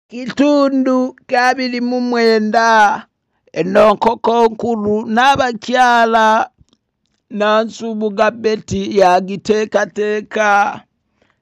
kitundu kya 29 enonkoko nkulu n'abakyala Nansubuga Betty yagiteekateeka.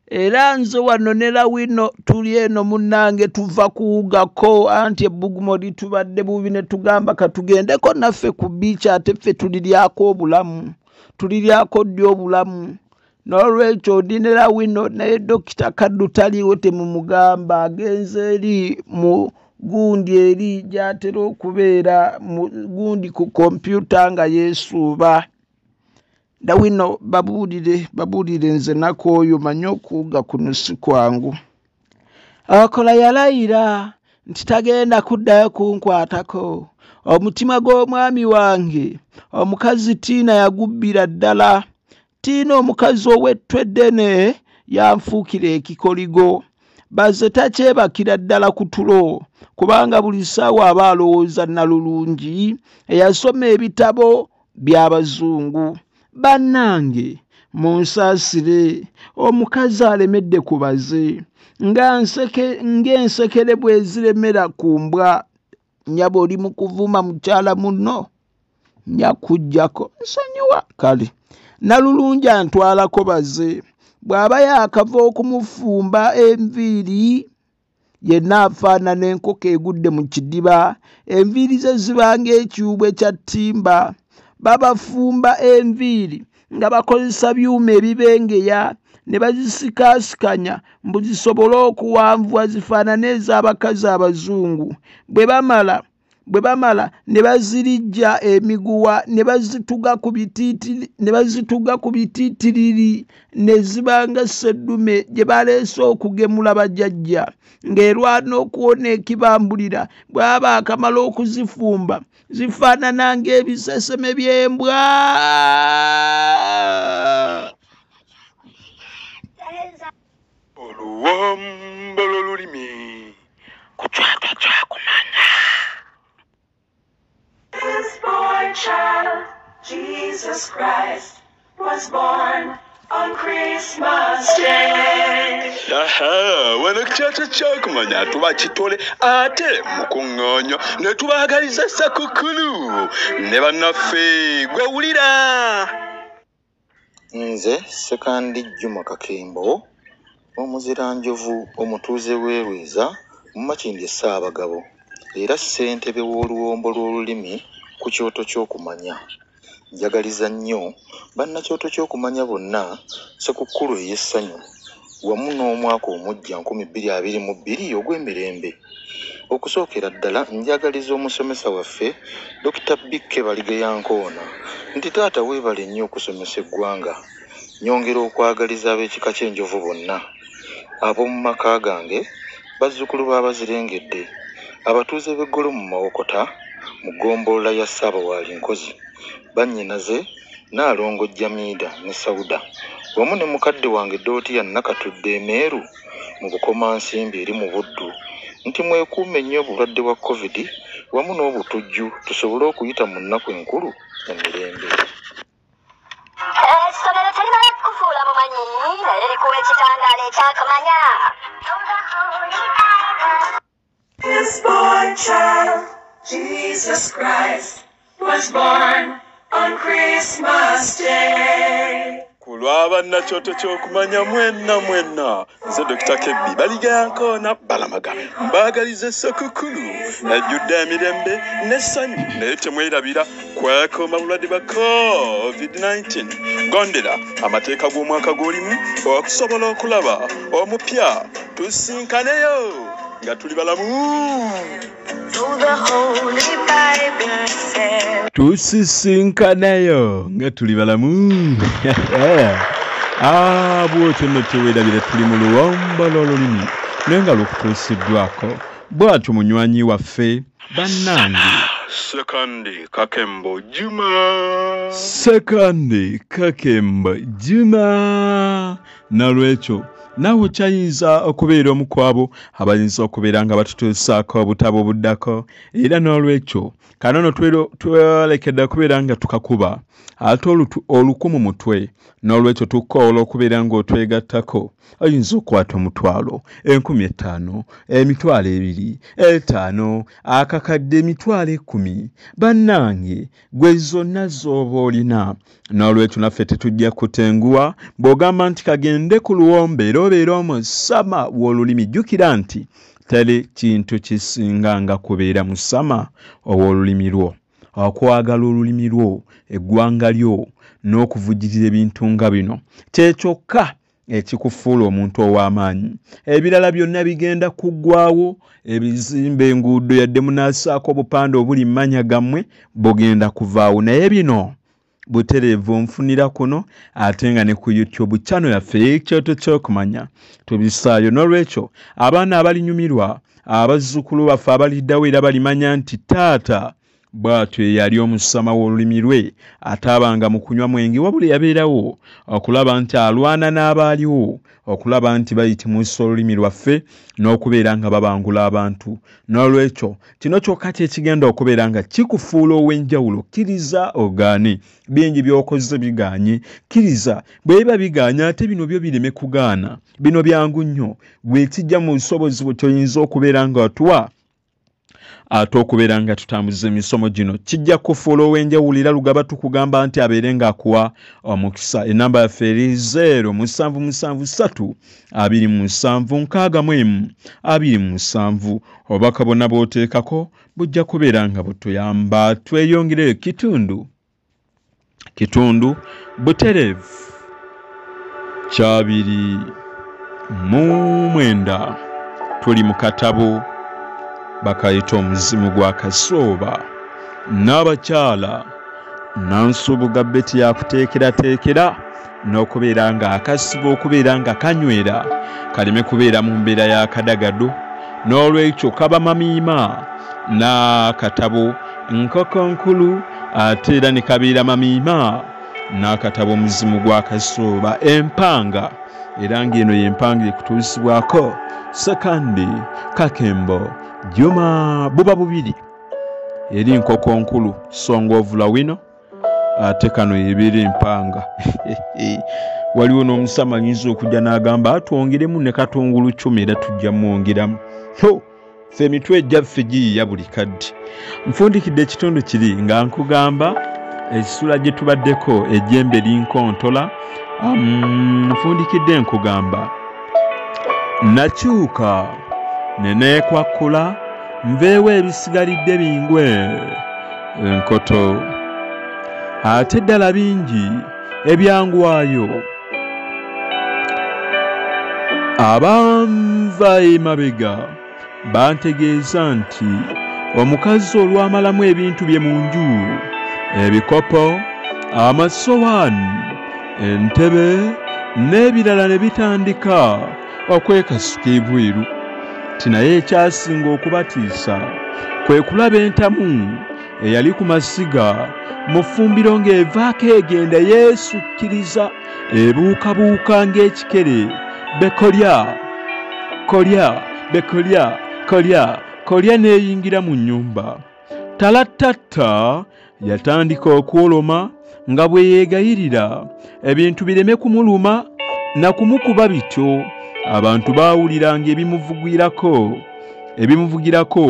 Era nze wano ne Lawino tuli eno munnange tuva kuwugako anti ebbugumo litubadde bubi ne tugamba katugendeko naffe ku biici ate ffe tuliryako obulamu. Tuliryako ddi obulamu. N'olwekyo ndi ne Lawino naye Dokita Kaddu taliiwo temumugamba agenze eri mu gundi eri gy'atera okubeera mu gundi ku kompyuta nga yeesuuba. Lawino babuulire nze nakooyo manye okuwuga kuno si kwangu. Akola yalayira nti tagenda kuddayo kunkwatako. Omutima gw'omwami wange omukazi Tiina yagubbira ddala. Tiina omukazi ow'ettwe eddene yanfuukira ekikoligo. Baze takyebakira ddala ku tulo kubanga buli ssaawa aba alowooza Nalulungi eyasoma ebitabo by'Abazungu. Bannange munsaasire omukazi alemedde ku baze ng'ensekere bw'eziremera ku mbwa. Nnyaba oli mu kuvuma mukyala munno nyakuggyako nsonyiwa kale. Nalulungi antwalako baze bw'aba yaakava okumufumba enviiri yenna afaanana enkoko egudde mu kidiba. Enviiri ze ziba ng'ekiwubu ekya ttimba. Babafumba enviiri nga bakozesa byuma ebibengeya ne bazisikaasikanya mbu zisobole okuwanvuwa zifaanane ez'abakazi Abazungu. Bwe bamala ne bazirijja emiguwa ne bazituga ku bitiitiriri ne ziba nga sseddume gye baleese okugemula bajjajja ng'erwana okuwona ekibambulira. bw'aba akamala okuzifumba zifaanana ng'ebiseseme by'embwa. Oluwombo lw'olulimi kucwatwa kumanya. This boy child, Jesus Christ, was born on Christmas Day. Wano kucwatwa kyakumanya tuba kitole ate mukuŋŋoonyo ne tubaagaliza ssakukulu ne bannaffe gwewulira. Nze Sekandi Juma Kakembo omuziranjovu omutuuze w'Erweza mu Makindye Ssaabagabo era ssentebe w'oluwombo lw'olulimi ku kyoto ky'okumanya. Njagaliza nnyo bannakyoto ky'okumanya bonna Ssekukkulu ey'essanyu wamu n'omwaka omujja 2022 ogw'emirembe. Okusookera ddala njagaliza omusomesa waffe Dr. Bikke Baligeyankoona nti taata weebale nnyo okusomesa eggwanga. Nyongera okwagaliza ab'ekika ky'enjovu bonna ab'omu maka gange bazzukulu b'Abazirengedde abatuuze b'eggolo mu Mawokota mu ggombolola ya Ssaabawaali Nkozi bannyinaze Naalongo Jamiida ne Sauda wamu ne mukadde wange Dootiya Nakatudde Emeeru mu Bukomansimbi eri mu Buddu nti mwekuume nnyo obulwadde bwa COVID wamu n'obutujju tusobole okuyita mu nnaku enkulu emirembe. Essomero terina kufuula mumanyi naye likuwa ekitangaala ekyakamanya. This boy child, Jesus Christ, was born on Christmas Day. Kulwa bannakyoto ky'okumanya mwenna nze Dr. Kebbi Baligeyankoona Balamaga mbaagaliza Ssekukkulu ejjudde emirembe n'essanyu naye temwerabira kwekuuma bulwadde bwa COVID-19. Gondera amateeka g'omwaka gw'olimu okusobola okulaba omupya tusinkaneyo nga tuli balamu. Tusisinkanayo nga tuli balamu. Bwotyo nno teweerabira tuli mu luwombo lw'olulimi naye nga lukutuusiddwako bw'atyo munywanyi waffe bannange Sekandi Kakembo Juma. Nalwekyo nawe kyayinza okubeera omu ku abo abayinza okubeera nga batutuusaako obutabo buddako era n'olwekyo kanono twelekedde okubeera nga tukakuba ate olukumu mutwe n'olwekyo tukoola okubeera ng'otwegattako oyinza okukwata omutwalo 50,000 emitwalo 2 5 akakadde emitwalo 10 bannange gwe zonna z'oba olina n'olwekyo naffe tetujja kutenguwa bw'ogamba nti kagende ku luwombe era obeera omusama w'olulimi jjukira nti teri kintu kisinga nga kubeera musama ow'olulimi lwo okwagala olulimi lwo eggwanga lyo n'okuvujjirira ebintu nga bino kyekyokka ekikufuula omuntu ow'amaanyi ebirala byonna bigenda kuggwaawo ebizimbe enguudo yadde munaasaako obupande obuli mmanya gammwe bugenda kuvaawo naye bino butereevu nfunira kuno ate nga ne ku YouTube channel yaffe ekyoto ky'okumanya tubisaayo n'olwekyo abaana abalinyumirwa abazzukulu baffe abaliddawo era balimanya nti taata bw'atyo yali omusama w'olulimi lwe ataabanga mu kunywa mwenge wabula yabeerawo okulaba nti alwana n'abaaliwo okulaba nti bayitimusa olulimi lwaffe n'okubeera nga babangula abantu n'olwekyo kino kyokka kyekigenda okubeera nga kikufuula ow'enjawulo kkiriza ogaane bingi by'okoze bigaanye kkiriza bwe biba bigaanye ate bino byo bireme kugaana bino byangu nnyo bwe kijja mu busobozi bwe kyoyinza okubeera nga watuwa ate okubeera nga tutambuza emisomo gino kijja kufuula ow'enjawulo era lugaba tukugamba nti abeere ng'akuwa omukisa enamba yaffe eri 0777 obubaka bwonna bw'oteekako bujja kubeera nga butuyamba tweyongereyo kitundu butereevu 209 tuli mu katabo bakayita omuzimu gwa kasooba n'abakyala nansubuga beti yakuteekerateekera n'okubeera nga akasiba okubeera nga kanywera kaleme kubeera mu mbeera y'akadagado n'olwekyo kaba mamiima n'akatabo nkoko nkulu ate era ne kabeera mamiima n'akatabo omuzimu gwa kasooba empanga era ng'eno y'empanga ekutuusibwako Sekandi Kakembo Juma buba bubiri eri nkoko nkulu Song of Lawino ate kano ebiri empanga waliwo n'omusama nyinza okujja n'agamba atwongeremu ne katungulu 10 era tujja mwongeramu ffe emitwe gyaffe giyiya buli kadde nfundikidde ekitundu kiri nga nkugamba ekisula gye tubaddeko ejjembe linkontola nfundikidde nkugamba nakyuka neneekwakula nveewo ebisigalidde bingwe enkoto ate ddala bingi ebyangwayo abanva emabega bantegeeza nti omukazi olwamalamu ebintu bye mu nju ebikopo amasowaani entebe n'ebirala ne bitandika okwekasuka ebweru tinaye ekyasinga okubatiisa kwe kulaba entamu eyali ku masiga mu ffumbiro ng'evaako egenda yeesukkiriza ebuukabuuka ng'ekikere kolya n'eyingira mu nnyumba talatatta yatandika okwoloma nga bwe yeegayirira ebintu bireme kumuluma na kumukuba bityo abantu baawuliranga ebimuvugirako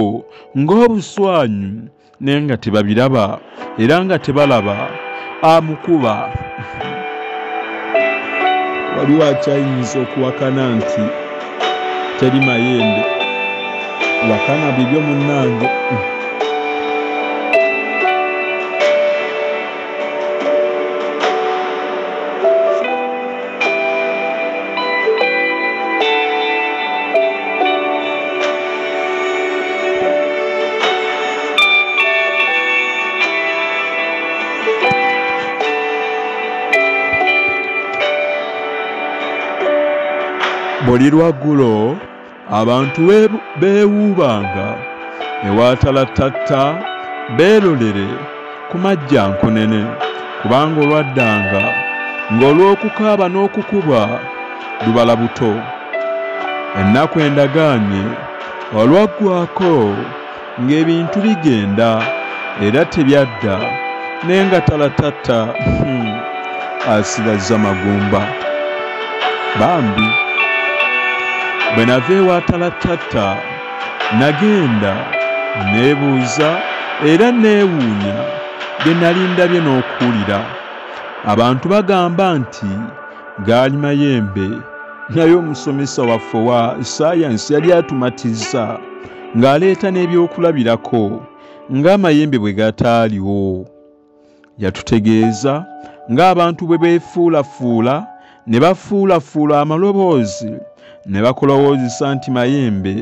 ng'obuswanyu naye nga tebabiraba era nga tebalaba amukuba waliwo akyayinza okuwakana nti teri mayembe wakana bibyo munnange buli lwaggulo abantu beewuubanga ewatalatatta beelolere ku majja nkunene kubanga olwaddanga ng'olw'okukaaba n'okukubwa lubala buto ennaku endagaanye olwaggwako ng'ebintu bigenda era tebyadda naye nga talatatta asigaza magumba bambi bwe nava ewa talatatta nagenda neebuuza era neewuunya bye nali ndabye n'okuwulira. Abantu bagamba nti gaali mayembe, naye omusomesa waffe wa sayansi yali atumatizza ng'aleeta n'ebyokulabirako ng'amayembe bwe gataaliwo. Yatutegeeza ng'abantu bwe beefuulafuula ne bafuulafuula amaloboozi ne bakolowoozesa nti mayembe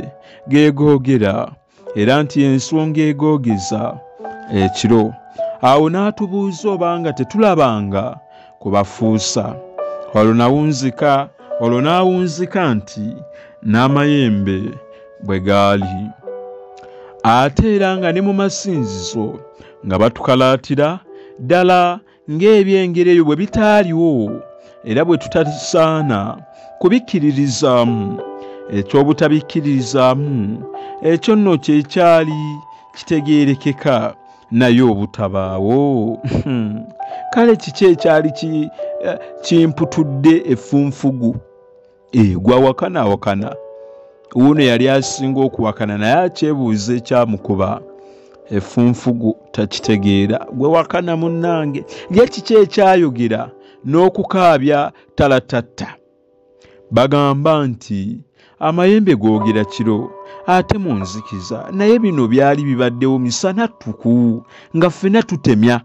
geegoogera era nti ensonga egoogeza ekiro. Awo n'atubuuza obanga tetulabanga kubafuusa. Olwo n'awunzika nti n'amayembe bwe gaali. Ate era nga ne mu masinzizo nga batukalaatira ddala ng'ebyengero ebyo bwe bitaaliwo era bwe tutasaana kubikkiririzaamu. Eky'obutabikkirizaamu ekyo nno kyekyali kitegeerekeka naye obutabaawo. Kale kiki ekyali kimputudde effunfugu? Gwawakana wuuno yali asinga okuwakana naye akyebuuza ekyamukuba. Effunfugu takitegeera. Gwe wakana munnange, ye kiki ekyayogera n'okukaabya talatatta? Bagamba nti amayembe googera kiro ate munzikiza, naye bino byali bibaddewo misana ttuku nga ffenna tutemya.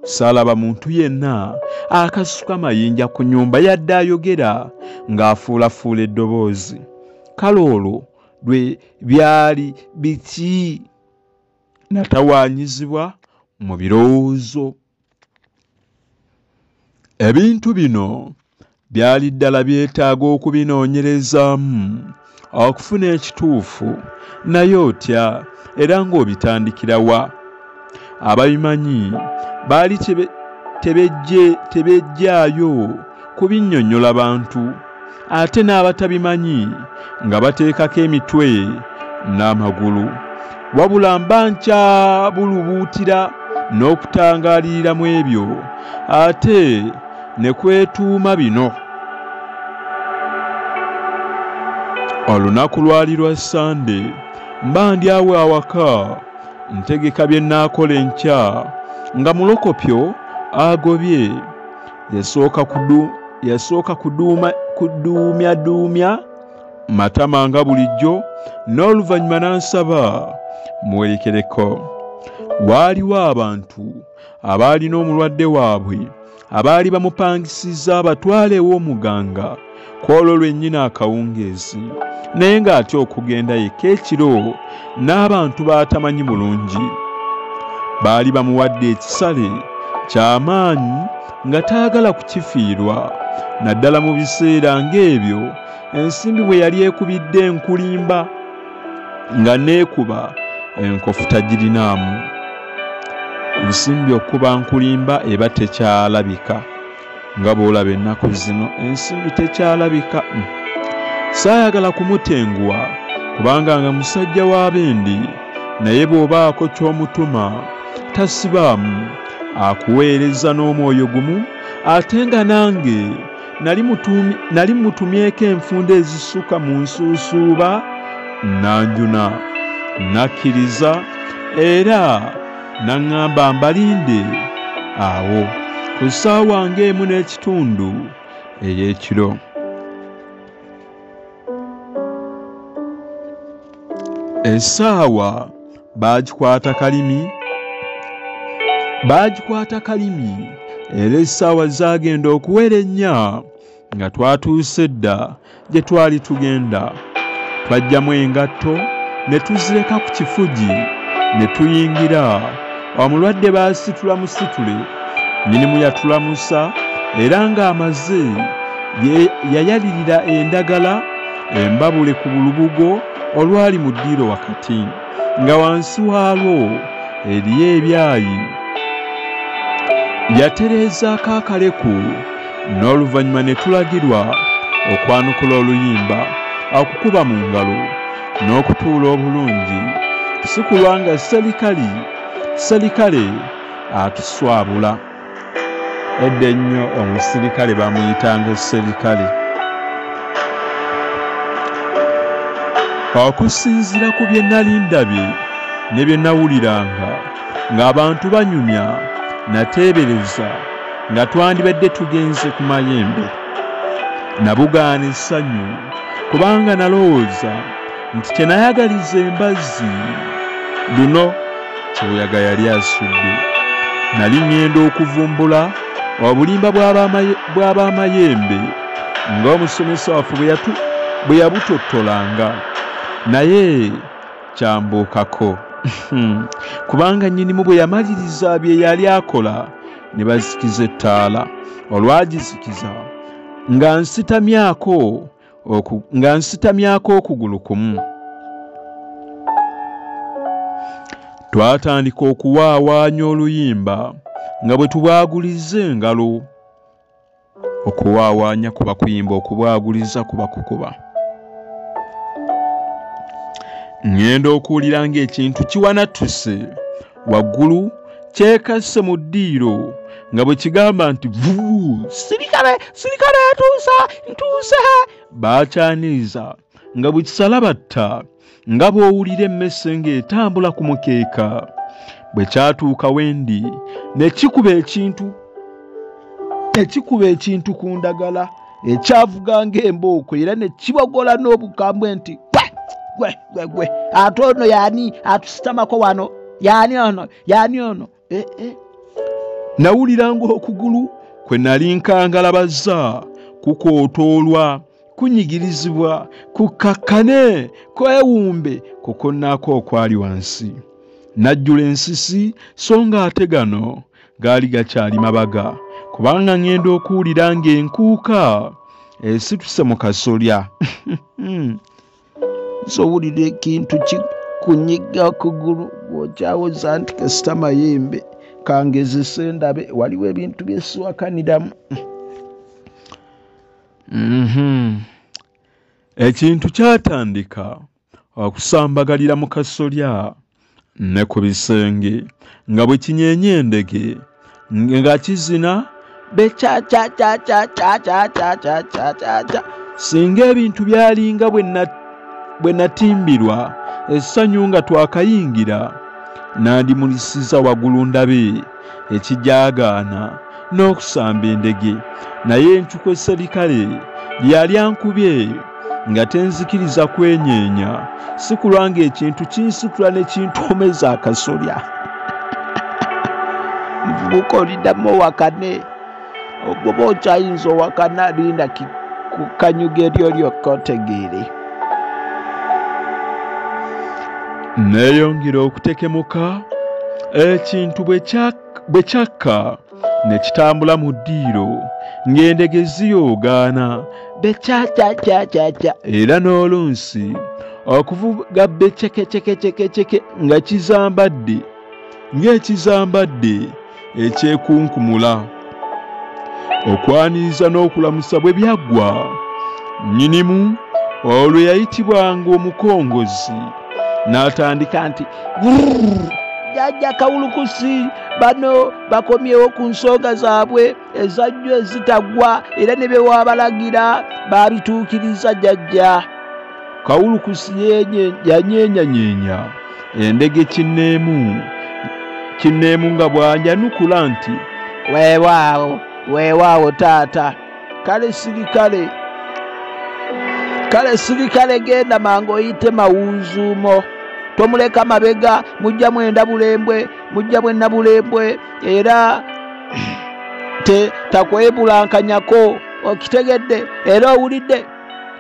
Saalaba muntu yenna akasuka mayinja ku nnyumba yadde ayogera ng'afuulafuula eddoboozi. Kale olwo lwe byali biki? Natawaanyizibwa mu birowoozo. Ebintu bino byali ddala byetaaga okubinoonyerezaamu okufuna ekituufu, naye otya era ng'obitandikira wa? Ababimanyi baali tebejjaayo kubinnyonnyola bantu, ate n'abatabimanyi nga bateekako emitwe n'amagulu. Wabula mba nkyabulubuutira n'okutangaalira mu ebyo ate ne kwetuuma bino. Olunaku lwali lwa Sande, mba ndi awo awaka ntegeka bye nnaakola enkya nga mulokopyo agobye. Yasooka kuduumyaduumya matama nga bulijjo, n'oluvannyuma n'ansaba muwerekereko. Waaliwo abantu abaalina omulwadde waabwe abaali bamupangisizza abatwale ew'omuganga kw'olwo lwennyini akawungeezi, naye ng'ate okugenda yekka ekiro n'abantu batamanyi bulungi. Baali bamuwadde ekisale ky'amaanyi nga taagala kukifiirwa, naddala mu biseera ng'ebyo ensimbi bwe yali ekubidde enkulimba nga neekuba enkofu tagirinaamu. Ensimbi okuba nkulimba eba tekyalabika, nga bw'olaba ennaku zino ensimbi tekyalabika. Saayagala kumutenguwa kubanga nga musajja w'abendi, naye bw'obaako ky'omutuma tasibaamu, akuweereza n'omwoyo gumu. Ate nga nange nali mutumyeko enfunda ezisuka mu nsuusuuba, nanjuna, nakkiriza era naŋŋamba mbalinde awo ku ssaawa ng'emu n'ekitundu ey'ekiro. Essaawa baagikwata kalimi era essaawa zaagenda okuwera ennya nga twatuuse dda gye twali tugenda. Twajjamu engatto ne tuzireka ku kifugi ne tuyingira. Omulwadde baasitula mu situle, nnyinimu yatulamusa era ng'amaze yayalirira endagala embabule ku bulubugo olwali mu ddiiro wakati, nga wansi waalwo eriyo ebyayi. Yatereezaako akaleku n'oluvannyuma ne tulagirwa okwanukula oluyimba. akukuba mu ngalo n'okutuula obulungi si kulwanga serikale atuswabula. Edda ennyo omusirikale bamuyitanga serikale. Okusinziira ku bye nali ndabye ne bye nawuliranga ng'abantu banyumya nateebereza nga twandibadde tugenze ku mayembe. Nabugaana essanyu kubanga nalowooza nti kye nayagaliza embazzi luno kibuyaga yali asudde. Nali ngenda okuvumbula obulimba bw'ab'amayembe ng'omusomesa waffe bwe yabutottolanga, naye kyambuukako kubanga nnyinimu bwe yamaliriza bye yali akola ne bazikiza ettaala. Olwagizikiza nga nsitamyako okugulu kumu, twatandika okuwaawaanya oluyimba nga bwe tubwaguliza engalo. Okuwaawaanya kuba kuyimba, okubwaguliza kuba kukuba. Ngenda okuwulira ng'ekintu kiwanatuse waggulu kyekase mu ddiiro nga bwe kigamba nti vuu, sirikale ntuuse. Baakyaniriza nga bwe kisala batta nga bw'owulira emmese ng'etambula ku mukeeka. Bwe kyatuuka wendi ne kikuba ekintu ku ndagala ekyavuga ng'embooko era ne kibogola n'obukambwe nti gwe ate ono yaani atusitamako wano, yaani ono. Nawuliranga okugulu kwe nali nkangalabazza kukootoolwa, kunyigirizibwa, kukakkane, kwewumbe kukonnaako okwali wansi. Najjula ensisi so nga ate gano gaali gakyali mabaga kubanga ngenda okuwulira ng'enkuuka esituse mu kasolya. Sowulira ekintu kikunyiga okugulu bw'okyawoza nti kasita mayembe kangezese ndabe waliwo ebintu bye siwakaniramu. Ekintu kyatandika okusambagalira mu kasolya ne ku bisenge nga bwe kinyeenya endege nga kizina becacacacacacacacacaca. Singa ebintu byalinga bwe natimbirwa essanyu nga twakayingira, nandimulisiza waggulu ndabe ekijaagaana n'okusamba endege. Naye encuku esserikale lyali ankubye nga tenzikiriza kwenyeenya, si kulwanga ekintu kinsitula ne kintomeza akasolya. Nvubuka oliddamu owakane, ogwoba okyayinza owakana linda ku kanyuga eryo lyokka otegeere. Neeyongera okutekemuka ekintu bwe kyakka ne kitambula mu ddiiro ng'endege ziyoogaana becacacacaca, era n'olunsi okuvuga becekecekecekeceke nga kizambadde ng'ekizambadde ekyekunkumula. Okwaniriza n'okulamusa bwe byaggwa, nnyinimu olwo yayitibwanga omukongozi n'atandika nti jjajja kawulukusi bano bakomyewo ku nsonga zaabwe ezajjo ezitaggwa era ne bye waabalagira baabituukiriza jjajja. Kawulukusi yanyeenya endege kinneemu nga bw'anyanukula nti weewaawo taata, kale sirikale genda mangu oyite mawunzuumo, tomuleka mabega, mujja mwenda bulembwe, mujja bwenna bulembwe, era takwebulankanyako, okitegedde era owulidde,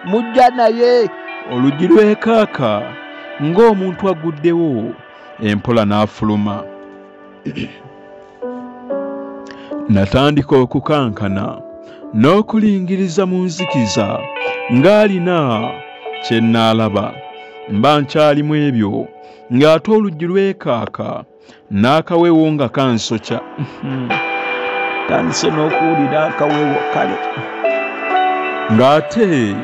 mujja naye. Oluggi lwekaaka ng'omuntu aguddewo, empola n'afuluma. Natandika okukankana n'okulingiriza mu nzikiza ng'alina kye nnaalaba. Mba nkyalimu ebyo ng'ate oluggi lwekaaka n'akawewo nga kansokya. Tandise n'okuwulira akawewo kale ng'ate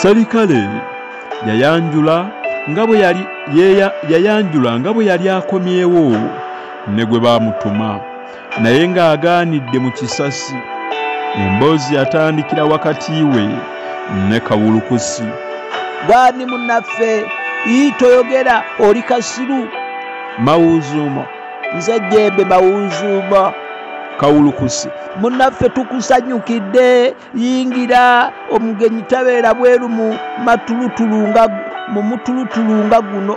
Serikale yayanjula nga bwe yali akomyewo ne gwe baamutuma naye ng'agaanidde mu kisasi. Emboozi yatandikira wakati we ne Kawulukusi. Gani munnaffe toyogera oli kasiru. Mawuzuumo. Nze Jembe Mawuzuumo. Kawulukusi. Munnaffe tukusanyukidde, yingira, omugenyi tabeera bweru mu mutulutulu nga guno.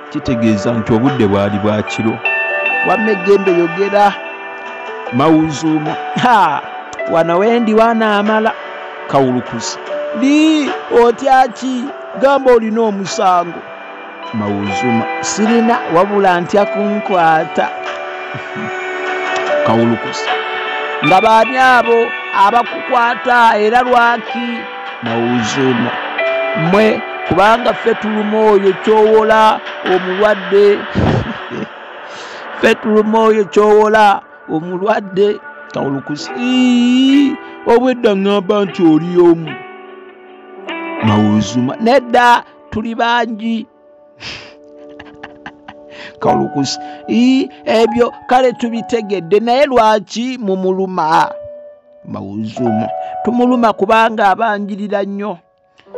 Kitegeeza nti obudde bwali bwa kiro. Wamma Jembe yogera. Mawuzuumo. Wano wendi wanaamala. Kawulukusi. Otya ki? Gamba olina omusango. Mawuzuumo. Sirina wabula ntya kunkwata. Kawulukusi. Nga baani abo abakukwata era lwaki? Mawuzuumo. Mmwe kubanga ffe tuluma oyo kyowola omulwadde. Ffe tuluma oyo kyowola omulwadde. Kawulukusi. Obwedda ngamba nti oli omu. Mawuzuumo. Nedda tuli bangi. Kawulukusi. Ebyo kale tubitegedde naye lwaki mumuluma? Mawuzuumo. Tumuluma kubanga abanjirira nnyo.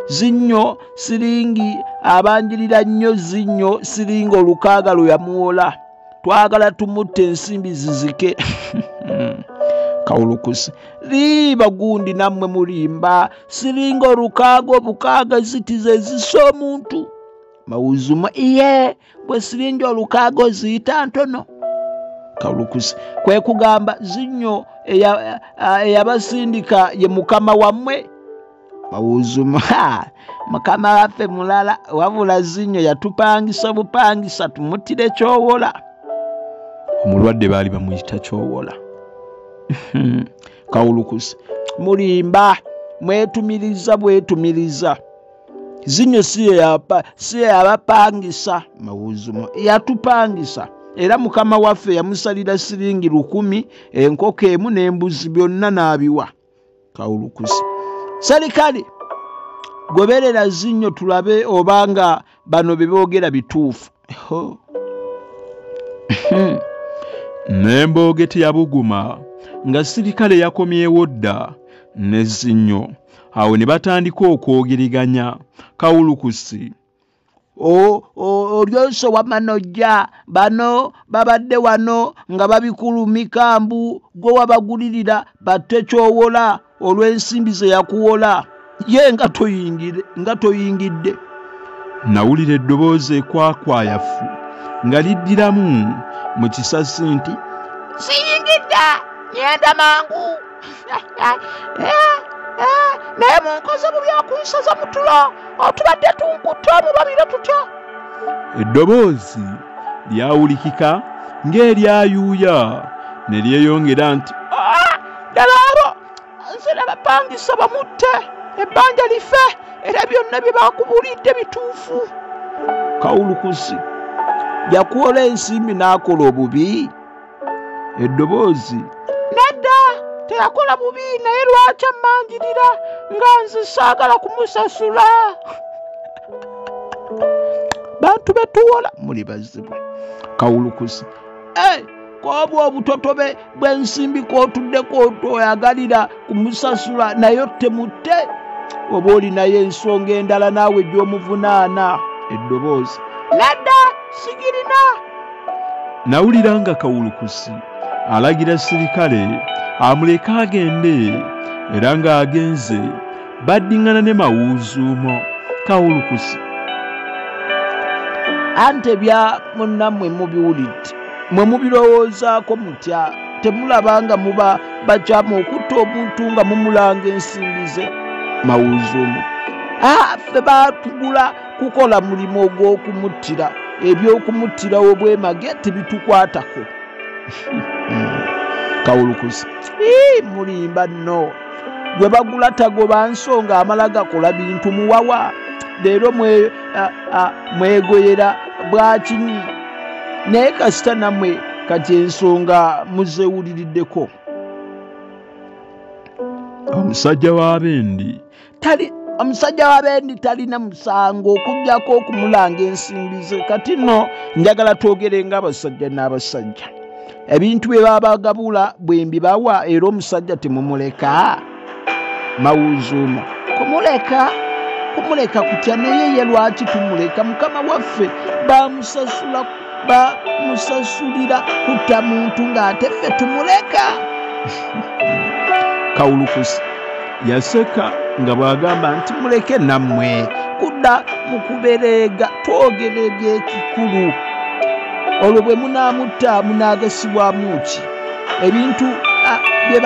Zinnyo siringi abanjirira nnyo zinnyo siringi olukaaga lwe yamuwola. Twagala tumutte ensimbi zizike. Kawulukusi. Bagundi nammwe mulimba siringa olukaaga obukaaga zitize zisa omuntu. Mawuzuumo. Bwe siringi olukaaga oziyita ntono. Kawulukusi. Kwe kugamba zinnyo eyabasindika ye mukama wammwe. Mawuzuumo. Mukama waffe mulala wabula zinnyo yatupangisa bupangisa tumutire kyowola. Omulwadde baali bamuyita kyowola. Kawulukusi. Mulimba mwetumiriza bwetumiriza. Zinnyo si yabapangisa. Mawuzuumo. Yatupangisa. Era mukama waffe yamusalira siringi 100 enkoko emu n'embuzi byonna n'abiwa. Kawulukusi. Serikale goberera zinnyo tulabe obanga bano beboogera bituufu. N'emboogeti yabuguma nga serikale yakomyewo dda ne zinnyo. Awo ne batandika okwogeriganya. Kawulukusi. Olyose wamanojja bano babadde wano nga babikulumika mbu gwe wabagulirira batte kyowola olw'ensimbi ze yakuwola. Ye nga toyingidde. Nawulira eddoboozi ekwakwayafu nga liddiramu mu kisasi nti siyingidde ngenda mangu. Naye munkoze mu byakunsaza mu tulo otubadde tunkutte omubabire tutya. Eddoboozi lyawulikika ng'eryayuuya ne lyeyongera nti ddala abo nze nabapangisa bamutte ebbanja life era byonna bye baakubulidde bituufu. Kawulukusi. Yakuwola ensimbi n'akola obubi. Eddoboozi. Nedda teyakola bubi naye lwaki ammanjirira nga nze saagala kumusasula. Bantu betuwola muli bazibu. Kawulukusi. Koobwa obutotobe bw'ensimbi k'otuddeko otoyagalira kumusasula naye temutte. Oba olinayo ensonga endala naawe gy'omuvunaana. Eddoboozi. Nedda sigirina. Nawulira nga Kawulukusi alagira serikale amuleka agende era ng'agenze baddiŋŋana ne Mawuzuumo. Kawulukusi. Ante bya munnammwe mubiwulidde mwe mubirowoozaako mutya temulabanga muba bakyamu okutta omuntu nga mumulanga ensimbi ze. Mawuzuumo. Ffe baatugula kukola mulimu ogw'okumuttira. Eby'okumuttirawo bwemage tebitukwatako. Kawulukusi. Mulimba nno. Gwe bagula tagoba nsonga amala gakola bintu muwawa. Leero mwegoyera bwakinyi. Naye kasita nammwe kati ensonga muzeewuliriddeko. Omusajja wa Bendi. Tali omusajja wa Bendi talina musango okujjako okumulanga ensimbi ze. Kati nno njagala twogere ng'abasajja n'abasajja. Ebintu bye babagabula bwe mbibawa era omusajja temumuleka. Mawuzuumo kumuleka kutya naye ye lwaki tumuleka? Mukama waffe bamusasulira kutta muntu ng'ate ffe tumuleka. Kawulukusi yaseka nga bw'agamba nti muleke nammwe kudda mu kubereega twogere eby'ekikulu. Olwo bwe munaamutta munaagasibwamu ki? Ebintu bye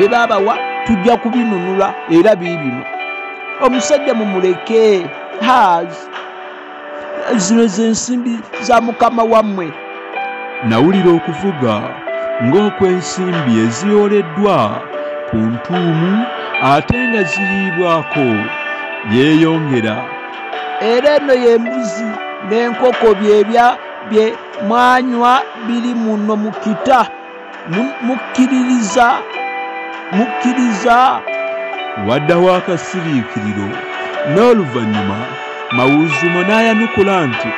baabawa tujja kubinunula era biibino. Omusajja mumuleke. Zino z'ensimbi za mukama wammwe. Nawulira okuvuga ng'okw'ensimbi eziyooleddwa ku ntuumu ate nga ziriibwako yeeyongera. Era eno y'embuzi n'enkoko bye mwanywa biri muno mu kita. Mukkiriza. Waddawo akasiriikiriro n'oluvannyuma Mawuzuumo n'ayanukula nti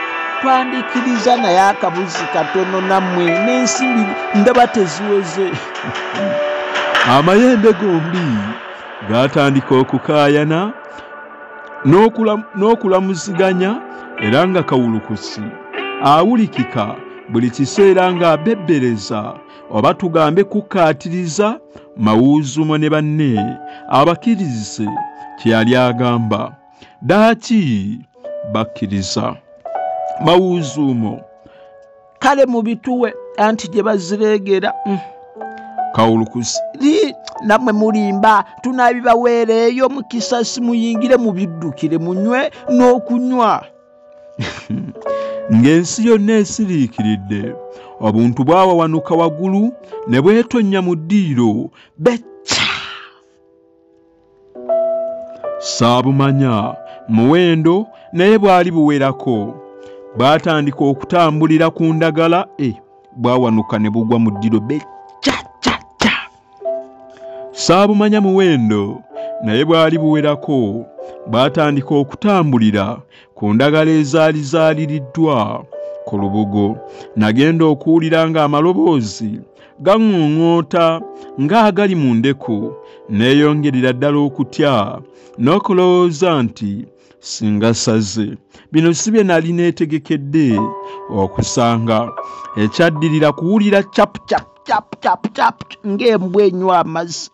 twandikiriza naye akabuzi katono nammwe n'ensimbi ndaba teziweze. Amayembe gombi gaatandika okukaayana n'okulamuziganya era nga Kawulukusi awulikika buli kiseera ng'abebbereza oba tugambe kukaatiriza Mawuzuumo ne banne abakkirize kye yali agamba. Ddaaki bakkiriza. Mawuzuumo kale mubituwe anti gye bazireegera. Kawulukusi nammwe mulimba tunaabibaweereeyo mu kisasi muyingire mubiddukire munywe n'okunywa. Ng'ensi yonna esiriikiridde obuntu bwawawanuka waggulu ne bwetonnya mu ddiiro becca. Saabumanya muwendo naye bwali buwerako. Baatandika okutambulira ku ndagala bwawanuka ne bugwa mu ddiiro becca. Saabumanya muwendo naye bwali buwerako. Baatandika okutambulira ku ndagala ezaali zaaliriddwa ku lubugo. Nagenda okuwulira ng'amaloboozi gaŋŋoŋoota ng'agali mu ndeku. Neeyongerera ddala okutya n'okulowooza nti singa saze. Bino si bye nali neetegekedde okusanga. Ekyaddirira kuwulira cap ng'embwa enywa amazzi.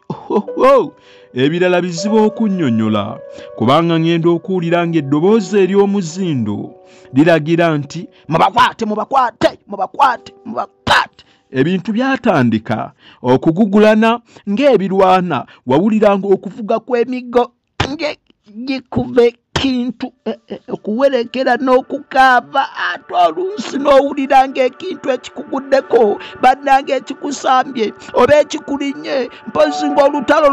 Ebirala bizibu okunnyonnyola kubanga ngenda okuwulira ng'eddoboozi ery'omuzindo liragira nti mubakwate. Ebintu byatandika okugugulana ng'ebirwana. Wawuliranga okuvuga kw'emiggo ng'egikuba ekintu okuwerekera n'okukaaba. Ate oluusi n'owulira ng'ekintu ekikuguddeko bannange ekikusambye oba ekikulinnye mpozi ng'olutalo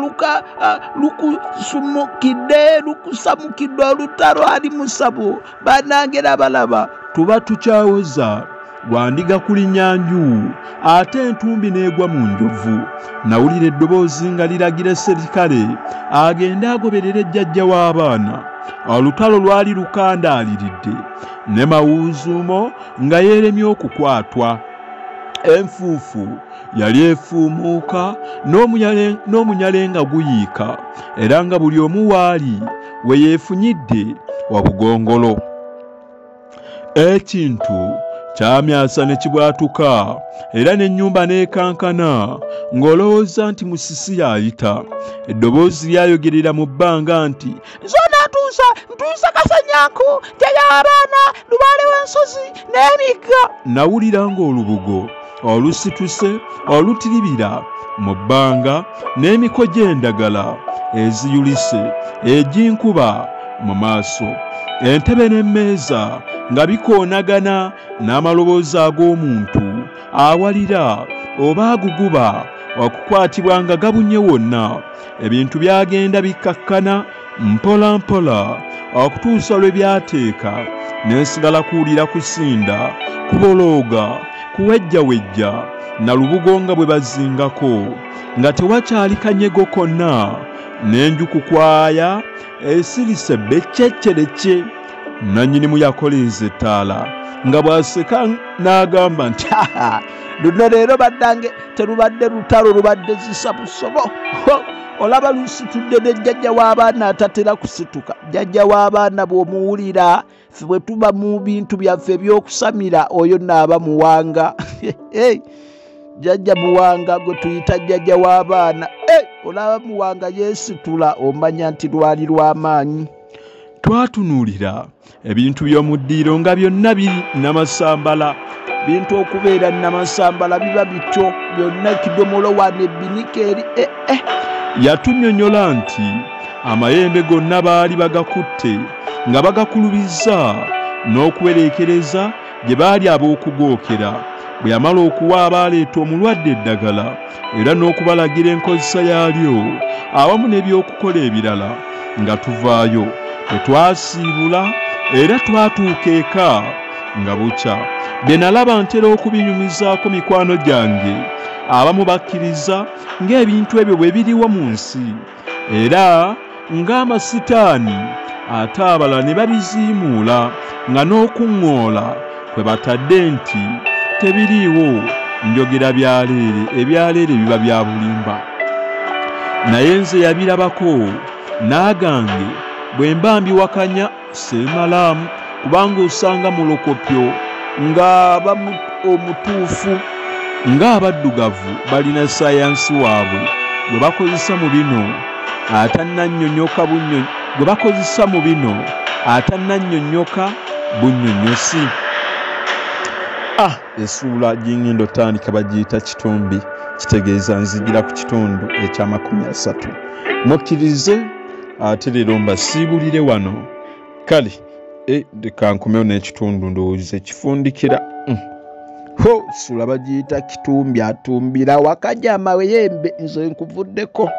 lukusamukidde olutalo ali musabo. Bannange labalaba tuba tukyawoza wandiga kulinnya nju ate entumbi n'egwa mu njovu. Nawulira eddoboozi nga liragira serikale agende agoberere jjajja w'abaana. Olutalo lwali lukandaaliridde ne Mawuzuumo nga yeeremye okukwatwa. Enfuufu yali efuumuuka n'omunyale nga guyiika era nga buli omu waali we yeefunyidde obugongolo. Ekintu kyamyasa ne kibwatuka era n'ennyumba n'ekankana ng'olowooza nti musisi yayita. Eddoboozi lyayogerera mu bbanga nti zona ntuusa Kasanyanku gy'abaana lubaale w'ensozi n'emigga. Nawulira ng'olubugo olusituse olutiribira mu bbanga n'emiko gy'endagala eziyulise egy'inkuba mu maaso. Entebe n'emmeeza nga bikoonagana n'amaloboozi ag'omuntu awalira oba aguguba okukwatibwa nga gabunye wonna. Ebintu byagenda bikkakkana mpola mpola okutuusa lwe byateeka n'esigala kuwulira kusinda kubolooga kuwejjawejja na lubugo nga bwe bazingako nga tewakyali kanyego konna n'enju kukwaya esirise bekyekyerekye. Nannyinimu yakoleeza ettaala nga bw'aseka n'agamba nti luno leero baddange terubadde lutalo lubadde zisabusobo. Olaba lusitudde ne jjajja w'abaana atatera kusituka. Jjajja w'abaana bw'omuwulira ffe bwe tuba mu bintu byaffe eby'okusamira oyo n'aba Muwanga. Jjajja Muwanga gwe tuyita jjajja w'abaana. Olaba Muwanga yeesitula omanya nti lwali lw'amaanyi. Twatunuulira ebintu by'omu ddiiro nga byonna biri namasambala. Bintu okubeera namasambala biba bityo byonna kidomolo wane ebbinika eri. Yatunnyonnyola nti amayembe gonna baali bagakutte nga bagakulubizza n'okuwereekereza gye baali ab'okugookera. Bwe yamala okuwa abaaleeta omulwadde eddagala era n'okubalagira enkozesa yaalyo awamu n'ebyokukola ebirala nga tuvaayo tetwasiibula era twatuuka eka nga bukya. Bye nalaba ntera okubinyumizaako mikwano gyange abamu bakkiriza ng'ebintu ebyo bwe biriwo mu nsi era ng'amasitaani ate abalala ne babiziimuula nga n'okuŋŋoola kwe batadde nti tebiriiwo. Njogera byaleere, ebyaleere biba bya bulimba. Naye nze yabirabako n'agange bwe mba mbiwakanya seemalaamu kubanga osanga mulokopyo ng'aba omutuufu ng'abaddugavu balina sayansi waabwe gwe bakozesa mu bino atannannyonnyoka gwe bakozesa mu bino atannannyonnyoka bunnyonnyosi. Essuula gy'engendo tandika bagiyita kitumbi, kitegeeza nzigira ku kitundu ekya30. Mukkirize ate leero mbasiibulire wano. Kale leka nkomewo n'ekitundu ndowooza ekifundikira. Ssuula bagiyita kitumbi, atumbira wakajja amayembe, nze nkuvuddeko.